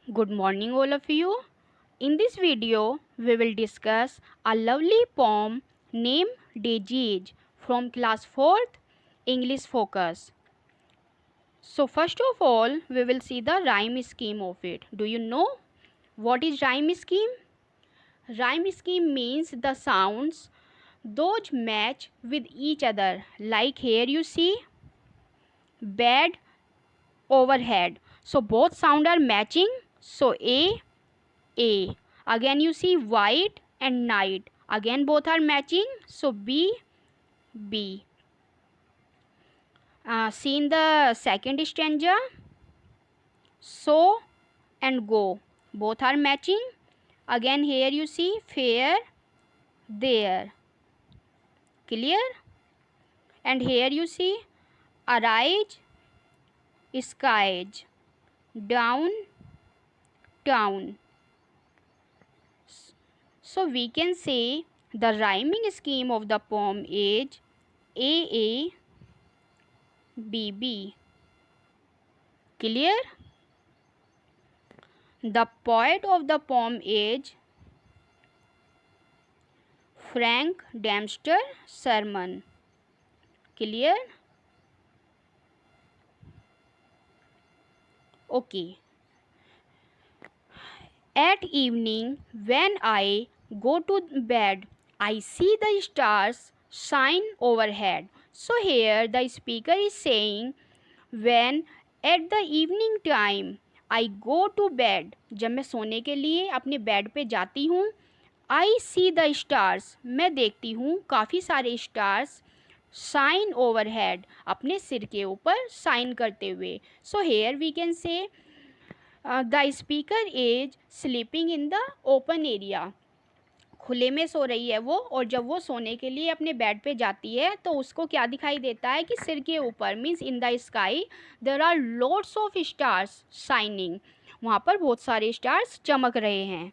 Good morning, all of you. In this video, we will discuss a lovely poem named Daisies from class 4th English Focus. So, first of all, we will see the rhyme scheme of it. Do you know what is rhyme scheme? Rhyme scheme means the sounds those match with each other. Like here you see bed overhead. So both sound are matching. So A. Again you see white and night. Again both are matching. So B. See in the second stanza. So and go. Both are matching. Again here you see fair there. Clear? And here you see arise skies down town. So we can say the rhyming scheme of the poem is A B B. Clear? The poet of the poem is Frank Dempster Sherman. Clear? Okay. At evening, when I go to bed, I see the stars shine overhead. So here the speaker is saying, when at the evening time I go to bed, जब मैं सोने के लिए अपने bed पे जाती हूँ, I see the stars, मैं देखती हूँ काफ़ी सारे स्टार्स शाइन ओवरहेड, अपने सिर के ऊपर शाइन करते हुए. So here we can say the speaker is sleeping in the open area. खुले में सो रही है वो, और जब वो सोने के लिए अपने बेड पे जाती है तो उसको क्या दिखाई देता है कि सिर के ऊपर means in the sky there are lots of stars shining. वहाँ पर बहुत सारे स्टार्स चमक रहे हैं.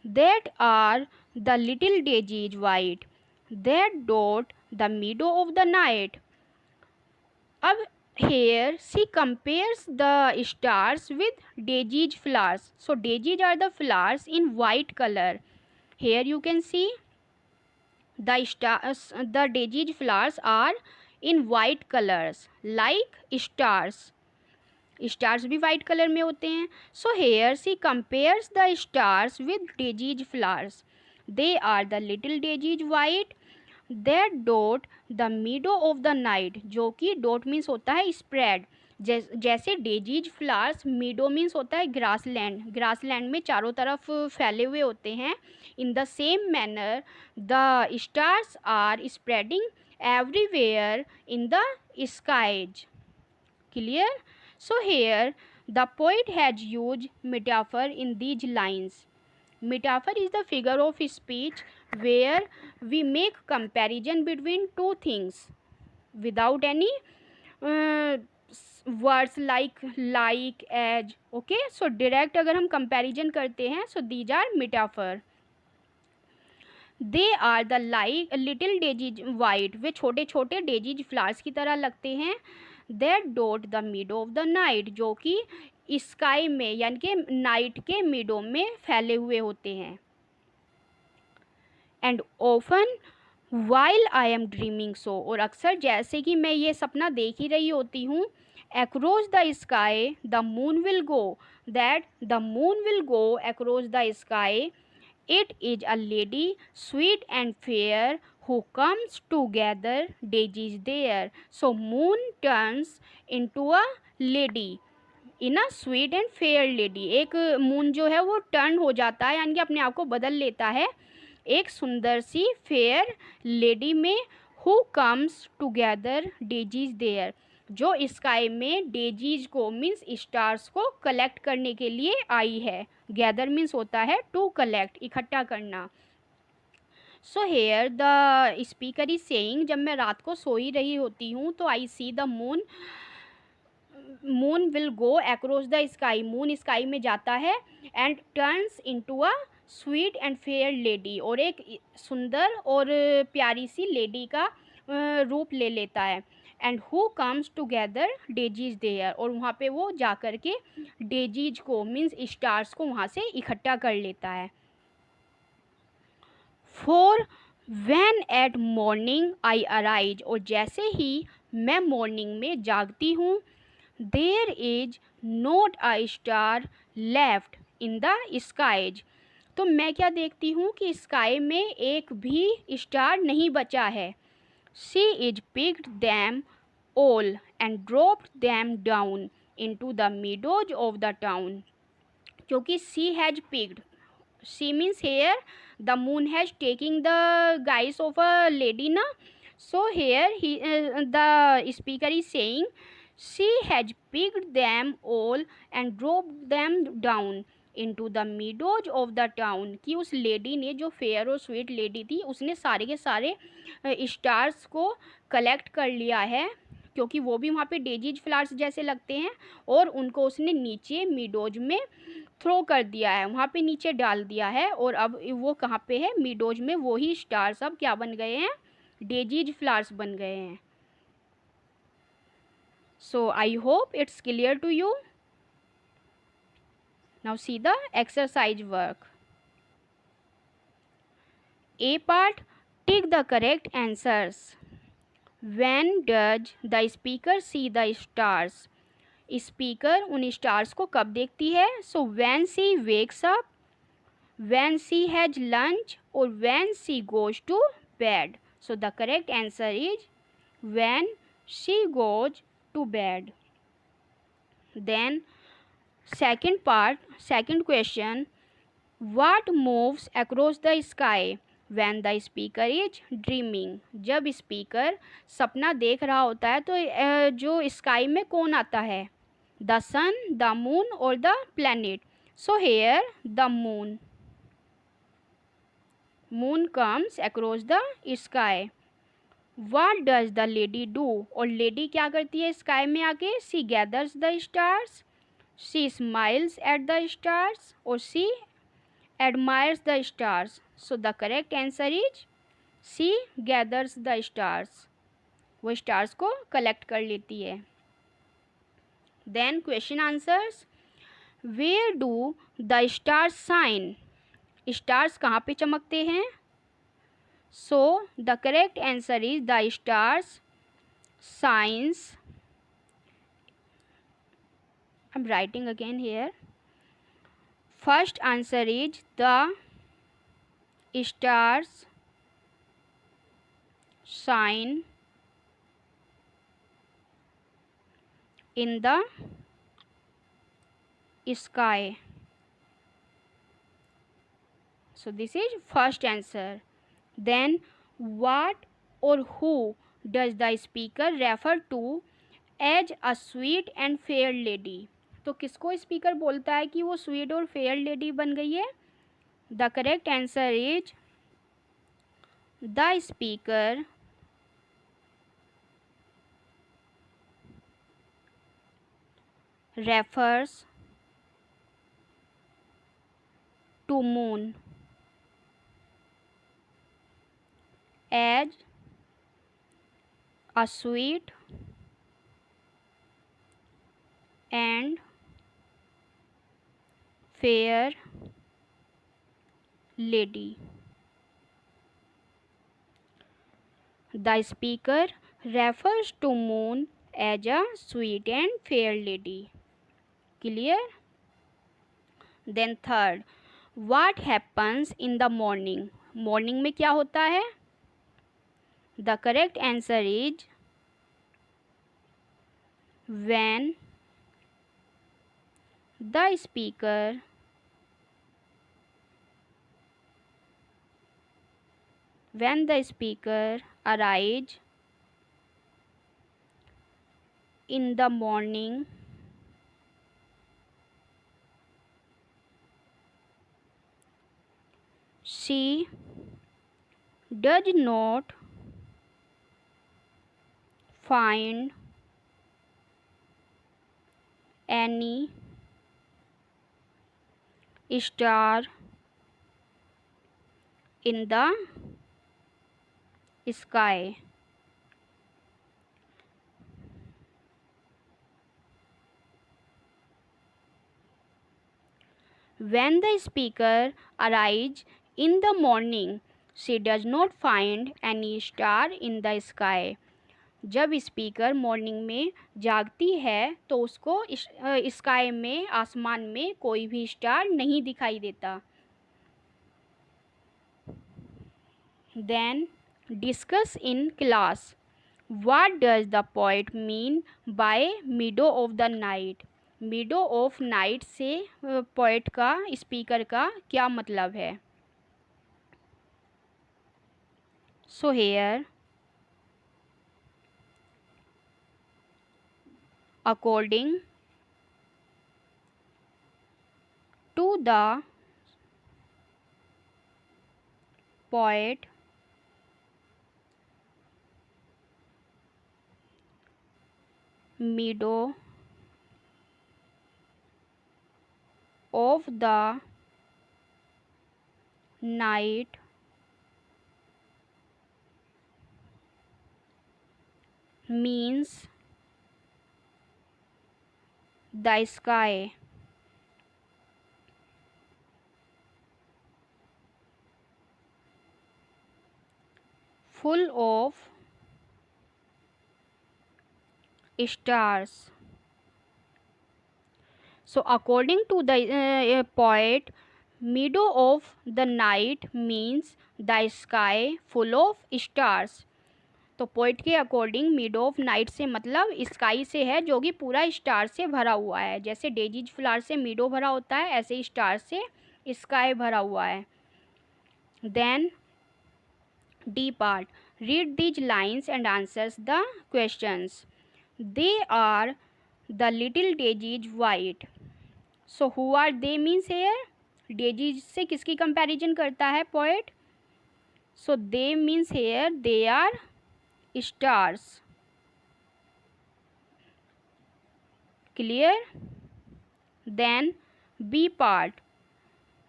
That are the little daisies white that dot the meadow of the night. अब here she compares the stars with daisies flowers. So daisies are the flowers in white color. Here you can see the stars, the daisies flowers are in white colors like stars. Stars भी white colour में होते हैं. So here she compares the stars with daisies flowers. They are the little daisies white that dot the meadow of the night. जो कि dot means होता है spread. जैसे daisies flowers, मीडो means होता है ग्रास लैंड, ग्रास लैंड में चारों तरफ फैले हुए होते हैं. In the same manner the stars are spreading everywhere in the skies. Clear? So here the poet has used metaphor in these lines. Metaphor is the figure of speech where we make comparison between two things without any uh, words like as. Okay, so direct अगर हम comparison करते हैं, so these are metaphor. They are the like little daisies white. वे छोटे छोटे daisies flowers की तरह लगते हैं. That dot the meadow of the night. जो कि स्काई में यानी कि नाइट के मिडो में फैले हुए होते हैं. And often while I am dreaming so. और अक्सर जैसे कि मैं ये सपना देख ही रही होती हूँ. Across the sky the moon will go. That the moon will go across the sky. It is a lady sweet and fair who comes to gather daisies there. So moon turns into a lady in a sweet and fair lady. एक moon जो है वो turn हो जाता है यानी कि अपने आप को बदल लेता है एक सुंदर सी फेयर लेडी में. Who comes to gather daisies there. जो स्काई में डेजीज को मीन्स स्टार्स को कलेक्ट करने के लिए आई है. गैदर मीन्स होता है टू कलेक्ट, इकट्ठा करना. सो here the speaker is saying, जब मैं रात को सो ही रही होती हूँ तो I see the moon. Moon will go across the sky. Moon sky में जाता है and turns into a sweet and fair lady. और एक सुंदर और प्यारी सी लेडी का रूप ले लेता है. And who comes together daisies there, और वहाँ पे वो जा कर के डेजीज को मीन्स स्टार्स को वहाँ से इकट्ठा कर लेता है। For when at morning I arise, और जैसे ही मैं मॉर्निंग में जागती हूँ, there is not a star left in the skies, तो मैं क्या देखती हूँ कि स्काई में एक भी स्टार नहीं बचा है। She is picked them all and dropped them down into the meadows of the town, क्योंकि she has picked, she means here the moon has taking the guise of a lady na, so here the speaker is saying she has picked them all and dropped them down into the meadows of the town, कि उस lady ने, जो fair और sweet lady थी, उसने सारे के सारे स्टार्स को कलेक्ट कर लिया है, क्योंकि वो भी वहाँ पे डेजीज फ्लावर्स जैसे लगते हैं, और उनको उसने नीचे मीडोज में थ्रो कर दिया है, वहाँ पे नीचे डाल दिया है, और अब वो कहाँ पे है, मीडोज में। वही स्टार्स अब क्या बन गए हैं, डेजीज फ्लावर्स बन गए हैं। So I hope it's clear to you. Now see the exercise work. A part, tick the correct answers. When does the speaker see the stars? Speaker उन स्टार्स को कब देखती है? So when she wakes up, when she has lunch, or when she goes to bed. So the correct answer is when she goes to bed. Then second part, second question, what moves across the sky when the speaker is dreaming? जब speaker सपना देख रहा होता है तो जो sky में कौन आता है? द सन, द मून और the planet. So here the moon, moon comes across the sky. What does the lady do, और लेडी क्या करती है स्काई में आके? She gathers the stars, she smiles at the stars, और she admires the stars. So the correct answer is she gathers the stars. वो stars को collect कर लेती है। Then question answers. Where do the stars shine? Stars कहाँ पे चमकते हैं? So the correct answer is the stars shines. I'm writing again here. First answer is the stars shine in the sky. So this is first answer. Then what or who does the speaker refer to as a sweet and fair lady? तो किसको speaker बोलता है कि वो sweet और fair lady बन गई है? The correct answer is the speaker refers to moon as a sweet and fair lady. The speaker refers to moon as a sweet and fair lady. Clear? Then third, what happens in the morning? Morning में क्या होता है? The correct answer is when the speaker arrives in the morning, she does not find any star in the sky. When the speaker arrives in the morning, she does not find any star in the sky. जब speaker morning में जागती है तो उसको sky में, आसमान में कोई भी स्टार नहीं दिखाई देता. Then discuss in class. What does the poet mean by middle of the night? Meadow of night से पोएट का, स्पीकर का क्या मतलब है? So here according to the poet meadow of the night means the sky full of stars. So according to the poet, middle of the night means the sky full of stars. तो poet के according mid of night से मतलब sky से है जो कि पूरा star से भरा हुआ है. जैसे डेजीज फ्लावर से मिडो भरा होता है, ऐसे ही स्टार से स्काई भरा हुआ है. Then D part. Read these lines and answers the questions. They are the little daisies white. So who are they means here. Daisies से किसकी कंपैरिजन करता है poet? So they means here they are stars. Clear? Then B part.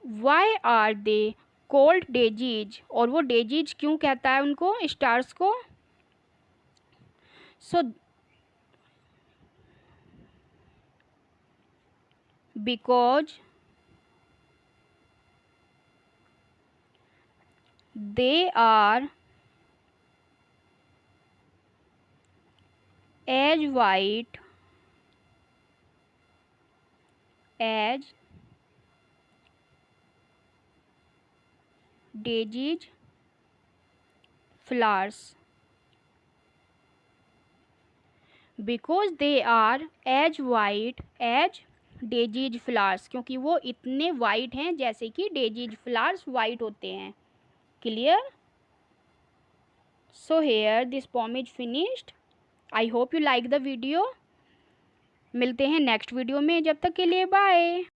Why are they called daisies? और वो daisies क्यों कहता है उनको, stars को? So because they are as white as daisies flowers. Because they are as white as daisies flowers, क्योंकि वो इतने वाइट हैं जैसे कि डेजीज फ्लावर्स वाइट होते हैं. Clear? So here this poem is finished. I hope you like the video. मिलते हैं नेक्स्ट वीडियो में. जब तक के लिए बाय.